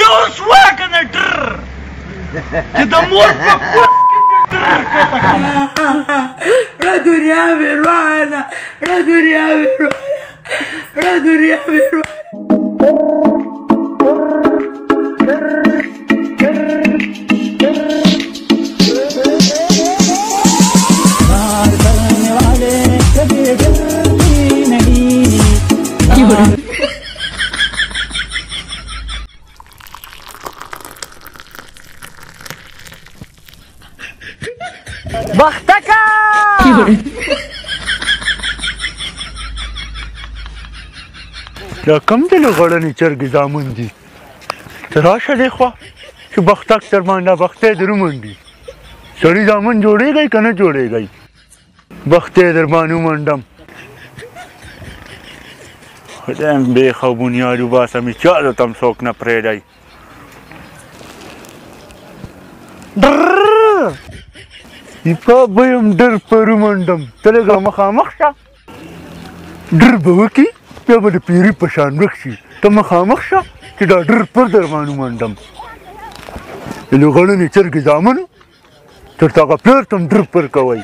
یو شوه که نه ډر چې د مور په کور کې ډر La dunia peruana, la dunia peruana, la dunia peruana. بختکا دا کم دی لغړنې چرګې زامن دي ته راشه دې خوا چې بختک در باندې بختې در ومنډي سړي زامن جوړېږئ که نه جوړېږئ بختې در باندې ومنډم خدایم بیخ او بنیاد وباسم چا درته هم څوک نه پرېږدی په به یم ډر پر ومنډم ته لږه مخامخ شه ډر به وکړي بیا به د پیري په شان ورک شي ته مخامخ شه چې دا ډر پر در باندې ومنډم د لغړنې چرګې زامنو ترته هغه پلار ته هم ډر پر کوئ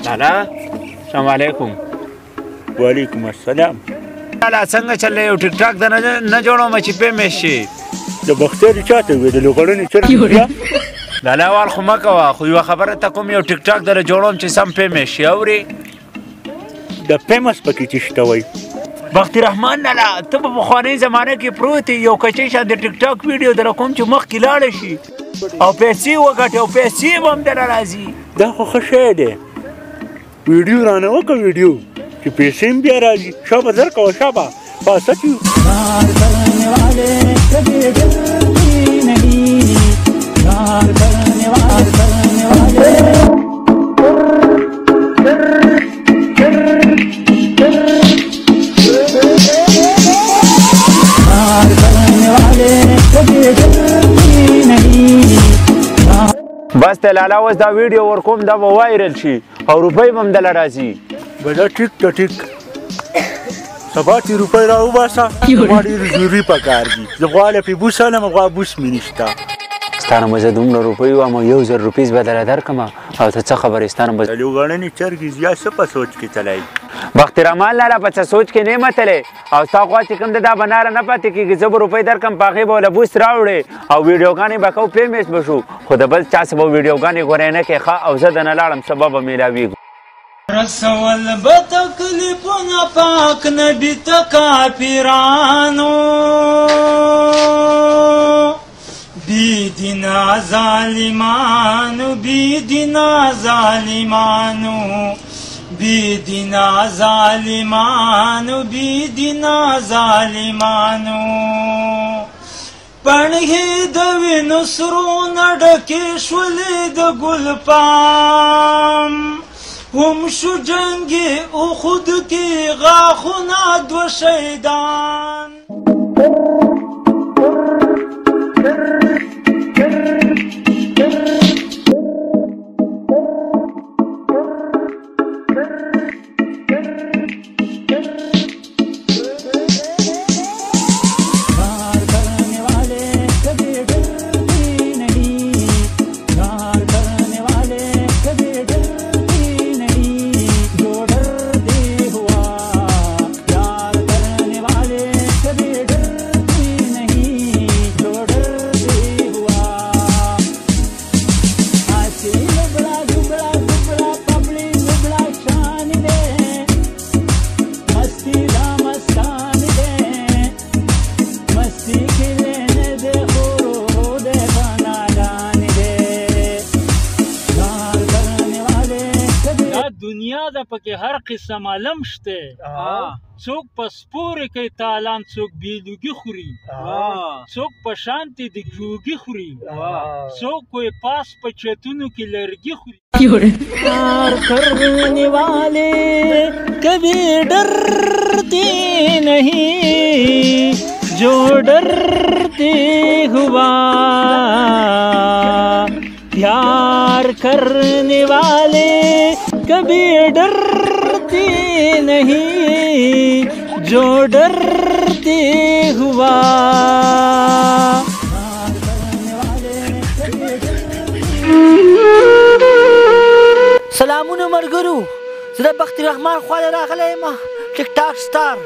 لالا السلام علیکم. وعلیکم السلام. لالا څنګه چلې یو ټیک ټاک د نه جوړوم چې پیمې شي د بختیاري چاته وې د لغړنې چرګې بیا لالا وال خو مه کوه خو یوه خبره ته کوم یو ټیک ټاک در جوړوم چې سم پیمې شي اورې د فیمس پکې چې شته وی بختي رحمان لالا ته په پخوانۍ زمانه کې پروت یې یو کچۍ شان د ټیک ټاک ویډیو در کوم چې مخکې لاړه شي او پیسې وګټې او پیسې به هم درله راځي دا خو ښه شی دی ویډیو رانه وکړه ویډیو چې پیسې هم بیا راځي شابه زر کوه شابه پاسه چې بس ته لالا اوس دا ویډیو ورکوم دا به وایرل شي او روپۍ به هم دله راځي بله ټیک ته ټیک سبا چې روپۍ را وباسه زما ډېر ضروري پکار دي زه غواړم پې بوس علم غوا بوس مې نشته ستا نه به زه دومره روپۍ وایم 1000 روپیز به درله درکړم او ته څه خبرې ستا نه به د لوغړنې چرګې زیا څه په سوچ کې تلی بختي رحمان لالا په څه سوچ کې نه متلی او ستا خوا چې کوم د دا به ناره نه پاتې کېږي زه به روپۍ درکړم په هغې به وله بوس راوړې او ویډیوګانې به کوو فیمس به شو خو د بل چا څه به ویډیوګانې ګورې نه کې ښه او زه د نه لاړم سبا به میلاویږو رسول به تکلیفونه پاک نبي ته کافرانو بی دینا ظالمانو بی دینا ظالمانو بی دینا ظالمانو بی دینا ظالمانو پړهې د وینو سرونه ډکې شولې د ګل پام هم شو جنگ احد کې غاښونه دوه شهیدان دنیا ده پکې هر قسم علم شته څوک په سپورې کوي تالان څوک بیلوګي خوري څوک په شانتې د جوګي خوري څوک کوئی پاس په چتونو کې لرګي خوري کار کرنے والے کبھی ڈرتے نہیں جو ڈرتے ہوا प्यार करने वाले कभी डरते नहीं जो डरते हुआ سلامونه مرګرو زه د بخت رحمان خواله راغلی یم ټیک ټاک سټار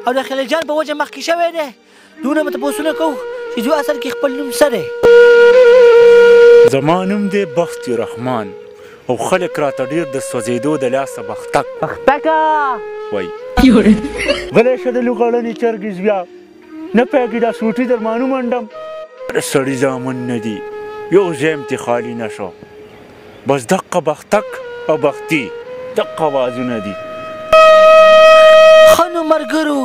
او د خلیجان په وجه مخکې شوی دی دونه مې تپوسونه کوو چې دوی اصل کې خپل نوم څه دی زما نوم دی بخت رحمان او خلک راته ډېر د سوځېدو د لاسه بختک وایي غلی شه د لوغړنې چرګې زویا نه پوهېږي دا سوټي در مانو منډم سړي زامن نه دي یو ځای م تې خالي نه شو بس دقه بختک او بختي دقه اوازونه دي ښه نو ملګرو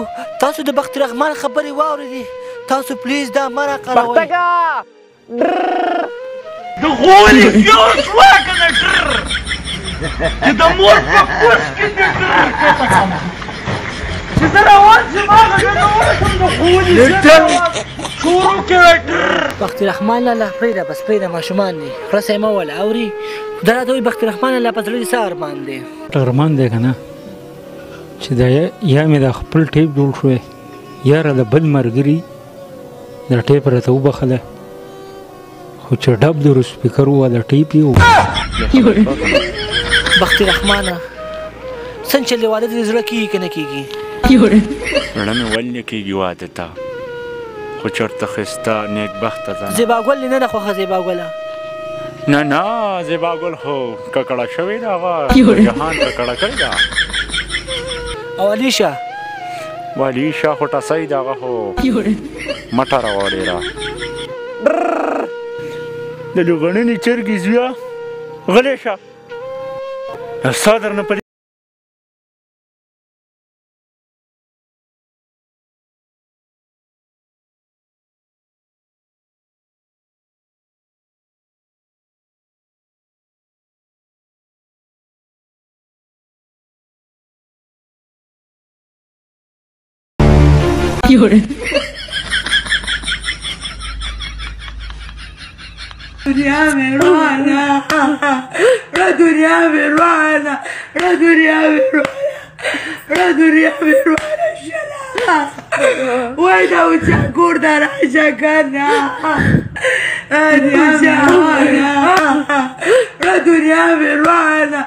تاسو د بخت رحمان خبرې واورېدې تاسو پلیز دا مه راقلوئ د غولي یو شوه که نه ډر چې د مور په کوش کې دې ډر کته کړمه چې زه روان شم هغه زه نه ورسم د غولي شروع کوي ډر بخت رحمان لاله پرېږده بس پرېږده ماشومان دي رسه یې مه وله اوري دا راته وایي بخت رحمان لاله په زړه دې څه ارمان دی ارمان دی که نه چې دا یا مې دا خپل ټیپ جوړ شوی یاره د بل ملګري دا ټیپ راته وبخله خو چې ډب د سپیکر وه د ټیپ یې بخت رحمانه څنګه چې د واده د زړه کېږي که نه کېږي زړه مې ولې نه کېږي واده ته خو چېرته ښایسته نیکبخته زنه زیباګل دې نه ده خوښه زیباګله نه نه زیباګل خو ککړه شوې ده هغه جهان ککړه کړې ده او علیشه علیشه خو ټسۍ ده هغه خو مټه راوړې ده د لوغړنې چرګې زویا غلی شه ستا درنه په دنیا میں روانہ دنیا میں روانہ دنیا میں روانہ دنیا میں روانہ شلا وای دا اوچا کور دا راشه کنه دنیا میں روانہ